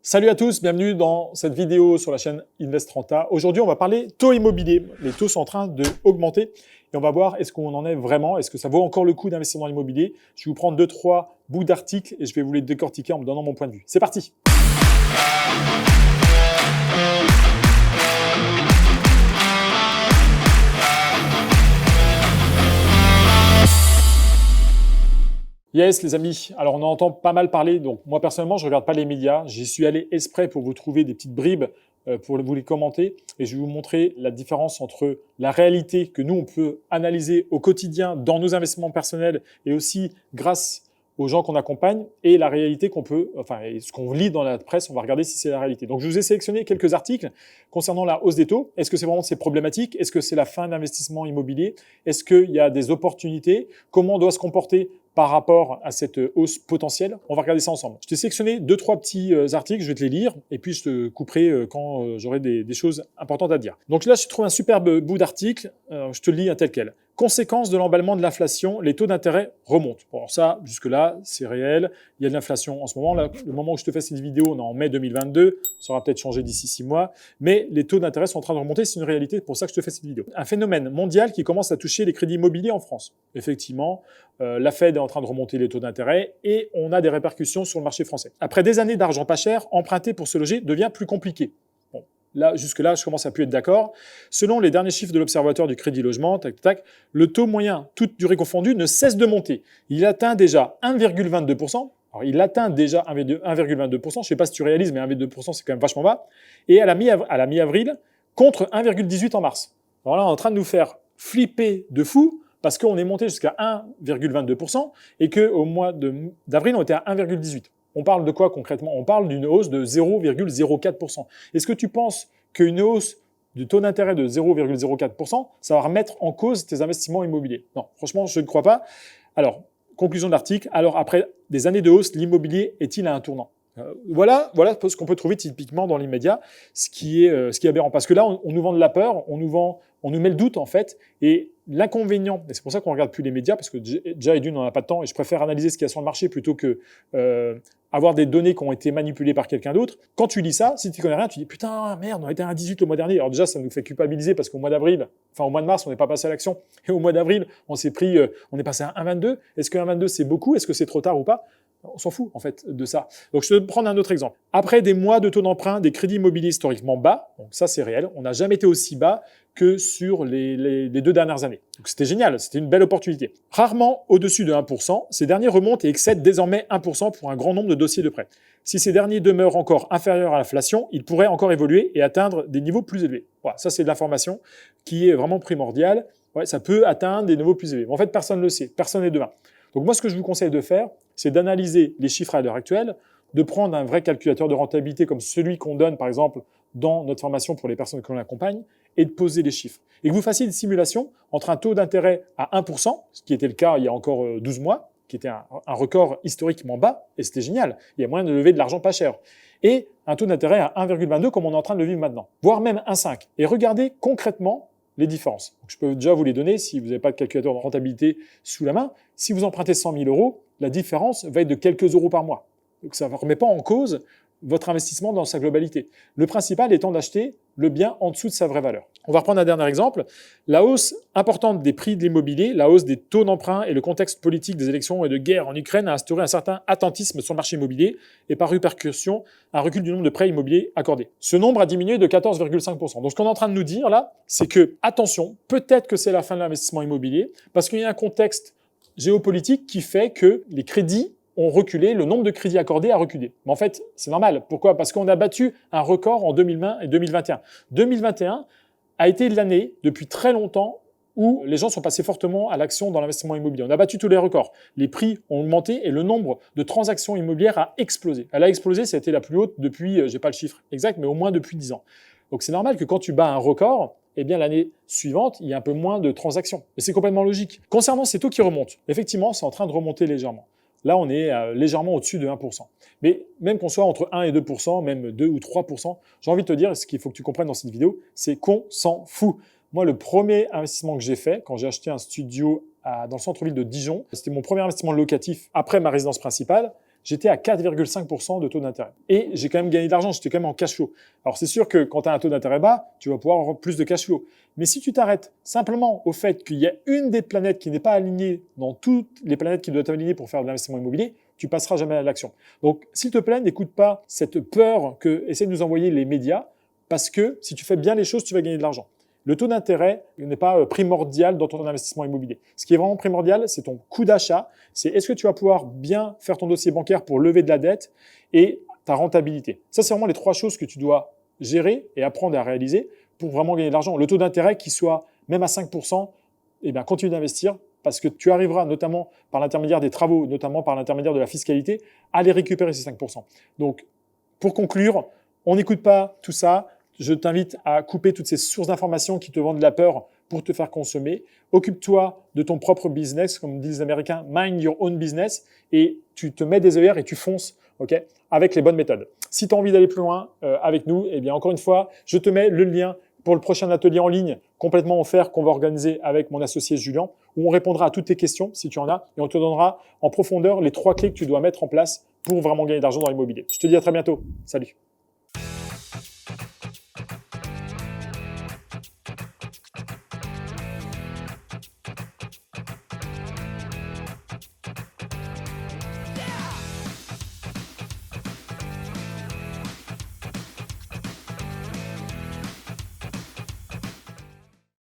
Salut à tous, bienvenue dans cette vidéo sur la chaîne Invest30A. Aujourd'hui, on va parler taux immobilier. Les taux sont en train d'augmenter et on va voir est-ce qu'on en est vraiment, est-ce que ça vaut encore le coup d'investir dans l'immobilier. Je vais vous prendre 2-3 bouts d'articles et je vais vous les décortiquer en me donnant mon point de vue. C'est parti! Yes les amis, alors on en entend pas mal parler, donc moi personnellement je ne regarde pas les médias, j'y suis allé exprès pour vous trouver des petites bribes pour vous les commenter et je vais vous montrer la différence entre la réalité que nous on peut analyser au quotidien dans nos investissements personnels et aussi grâce aux gens qu'on accompagne et la réalité qu'on peut, enfin ce qu'on lit dans la presse, on va regarder si c'est la réalité. Donc je vous ai sélectionné quelques articles concernant la hausse des taux. Est-ce que c'est vraiment ces problématiques? Est-ce que c'est la fin de l'investissement immobilier? Est-ce qu'il y a des opportunités? Comment on doit se comporter par rapport à cette hausse potentielle? On va regarder ça ensemble. Je t'ai sélectionné 2-3 petits articles, je vais te les lire et puis je te couperai quand j'aurai des choses importantes à dire. Donc là, je trouve un superbe bout d'article, je te le lis tel quel. Conséquence de l'emballement de l'inflation, les taux d'intérêt remontent. Bon, ça, jusque-là, c'est réel. Il y a de l'inflation en ce moment. Là, le moment où je te fais cette vidéo, on est en mai 2022. Ça aura peut-être changé d'ici 6 mois. Mais les taux d'intérêt sont en train de remonter. C'est une réalité. C'est pour ça que je te fais cette vidéo. Un phénomène mondial qui commence à toucher les crédits immobiliers en France. Effectivement, la Fed est en train de remonter les taux d'intérêt et on a des répercussions sur le marché français. Après des années d'argent pas cher, emprunter pour se loger devient plus compliqué. Là, jusque-là, je commence à plus être d'accord. Selon les derniers chiffres de l'Observatoire du Crédit Logement, le taux moyen, toute durée confondue, ne cesse de monter. Il atteint déjà 1,22%. Alors, il atteint déjà 1,22%. Je ne sais pas si tu réalises, mais 1,22%, c'est quand même vachement bas. Et à la mi-avril, contre 1,18% en mars. Alors là, on est en train de nous faire flipper de fou parce qu'on est monté jusqu'à 1,22% et qu'au mois d'avril, on était à 1,18%. On parle de quoi concrètement? On parle d'une hausse de 0,04%. Est-ce que tu penses qu'une hausse du taux d'intérêt de 0,04%, ça va remettre en cause tes investissements immobiliers? Non, franchement, je ne crois pas. Alors, conclusion de l'article. Alors, après des années de hausse, l'immobilier est-il à un tournant? Voilà ce qu'on peut trouver typiquement dans l'immédiat, ce qui est aberrant. Parce que là, on nous vend de la peur, on nous met le doute en fait, et l'inconvénient, et c'est pour ça qu'on ne regarde plus les médias, parce que déjà et d'une, on n'a pas de temps, et je préfère analyser ce qu'il y a sur le marché plutôt que avoir des données qui ont été manipulées par quelqu'un d'autre. Quand tu lis ça, si tu ne connais rien, tu dis putain, merde, on était à 1,18 le mois dernier. Alors déjà, ça nous fait culpabiliser parce qu'au mois d'avril, enfin au mois de mars, on n'est pas passé à l'action, et au mois d'avril, on est passé à 1,22. Est-ce que 1,22 c'est beaucoup? Est-ce que c'est trop tard ou pas? On s'en fout en fait de ça. Donc je vais te prendre un autre exemple. Après des mois de taux d'emprunt, des crédits immobiliers historiquement bas, donc ça c'est réel, on n'a jamais été aussi bas que sur les 2 dernières années. Donc c'était génial, c'était une belle opportunité. Rarement au-dessus de 1%, ces derniers remontent et excèdent désormais 1% pour un grand nombre de dossiers de prêt. Si ces derniers demeurent encore inférieurs à l'inflation, ils pourraient encore évoluer et atteindre des niveaux plus élevés. Voilà, ça c'est de l'information qui est vraiment primordiale. Ouais, ça peut atteindre des niveaux plus élevés. Mais en fait, personne ne le sait, personne n'est devin. Donc moi, ce que je vous conseille de faire, c'est d'analyser les chiffres à l'heure actuelle, de prendre un vrai calculateur de rentabilité comme celui qu'on donne, par exemple, dans notre formation pour les personnes que l'on accompagne, et de poser les chiffres. Et que vous fassiez une simulation entre un taux d'intérêt à 1%, ce qui était le cas il y a encore 12 mois, qui était un record historiquement bas, et c'était génial. Il y a moyen de lever de l'argent pas cher. Et un taux d'intérêt à 1,22 comme on est en train de le vivre maintenant, voire même 1,5. Et regardez concrètement les différences. Donc, je peux déjà vous les donner si vous n'avez pas de calculateur de rentabilité sous la main. Si vous empruntez 100 000 €, la différence va être de quelques euros par mois. Donc ça ne remet pas en cause votre investissement dans sa globalité. Le principal étant d'acheter le bien en dessous de sa vraie valeur. On va reprendre un dernier exemple. La hausse importante des prix de l'immobilier, la hausse des taux d'emprunt et le contexte politique des élections et de guerre en Ukraine a instauré un certain attentisme sur le marché immobilier et par répercussion, un recul du nombre de prêts immobiliers accordés. Ce nombre a diminué de 14,5%. Donc ce qu'on est en train de nous dire là, c'est que, attention, peut-être que c'est la fin de l'investissement immobilier parce qu'il y a un contexte géopolitique qui fait que les crédits ont reculé, le nombre de crédits accordés a reculé. Mais en fait, c'est normal. Pourquoi? Parce qu'on a battu un record en 2020 et 2021. 2021 a été l'année, depuis très longtemps, où les gens sont passés fortement à l'action dans l'investissement immobilier. On a battu tous les records. Les prix ont augmenté et le nombre de transactions immobilières a explosé. Elle a explosé, ça a été la plus haute depuis, j'ai pas le chiffre exact, mais au moins depuis 10 ans. Donc c'est normal que quand tu bats un record, eh bien l'année suivante, il y a un peu moins de transactions. Et c'est complètement logique. Concernant ces taux qui remontent, effectivement, c'est en train de remonter légèrement. Là, on est légèrement au-dessus de 1%. Mais même qu'on soit entre 1 et 2%, même 2 ou 3%, j'ai envie de te dire, ce qu'il faut que tu comprennes dans cette vidéo, c'est qu'on s'en fout. Moi, le premier investissement que j'ai fait, quand j'ai acheté un studio dans le centre-ville de Dijon, c'était mon premier investissement locatif après ma résidence principale, j'étais à 4,5% de taux d'intérêt. Et j'ai quand même gagné de l'argent, j'étais quand même en cash flow. Alors c'est sûr que quand tu as un taux d'intérêt bas, tu vas pouvoir avoir plus de cash flow. Mais si tu t'arrêtes simplement au fait qu'il y a une des planètes qui n'est pas alignée dans toutes les planètes qui doivent être alignées pour faire de l'investissement immobilier, tu passeras jamais à l'action. Donc, s'il te plaît, n'écoute pas cette peur que essaient de nous envoyer les médias, parce que si tu fais bien les choses, tu vas gagner de l'argent. Le taux d'intérêt n'est pas primordial dans ton investissement immobilier. Ce qui est vraiment primordial, c'est ton coût d'achat, c'est est-ce que tu vas pouvoir bien faire ton dossier bancaire pour lever de la dette et ta rentabilité. Ça, c'est vraiment les 3 choses que tu dois gérer et apprendre à réaliser pour vraiment gagner de l'argent. Le taux d'intérêt qui soit même à 5%, eh bien, continue d'investir parce que tu arriveras notamment par l'intermédiaire des travaux, notamment par l'intermédiaire de la fiscalité, à les récupérer ces 5%. Donc, pour conclure, on n'écoute pas tout ça. Je t'invite à couper toutes ces sources d'informations qui te vendent de la peur pour te faire consommer. Occupe-toi de ton propre business, comme disent les Américains, mind your own business, et tu te mets des œillères et tu fonces, ok, avec les bonnes méthodes. Si tu as envie d'aller plus loin avec nous, eh bien encore une fois, je te mets le lien pour le prochain atelier en ligne complètement offert qu'on va organiser avec mon associé Julien, où on répondra à toutes tes questions si tu en as, et on te donnera en profondeur les 3 clés que tu dois mettre en place pour vraiment gagner de l'argent dans l'immobilier. Je te dis à très bientôt. Salut.